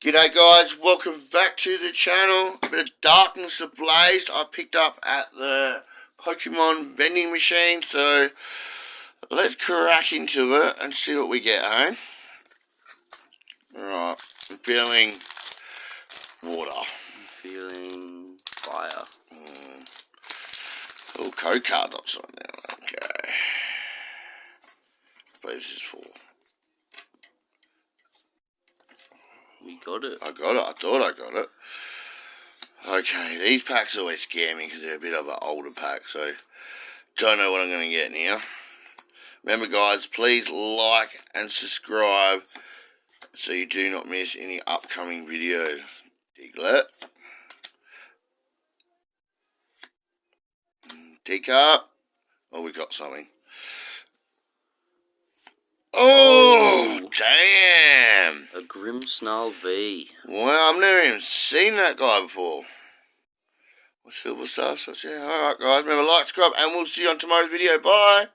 G'day guys, welcome back to the channel. A bit of Darkness Ablaze I picked up at the Pokemon vending machine, so let's crack into it and see what we get, eh? Alright, I'm feeling water. I'm feeling fire. Little code card upside down, okay. What is this for? We got it. I got it, I thought I got it. Okay, these packs always scare me because they're a bit of an older pack, so don't know what I'm going to get now. Remember guys, please like and subscribe so you do not miss any upcoming videos. Diglett. Teacup. Oh, we got something. Oh, damn. A Grimmsnarl V. Wow, I've never even seen that guy before. Silver Star, so yeah. Alright guys, remember like, subscribe, and we'll see you on tomorrow's video. Bye.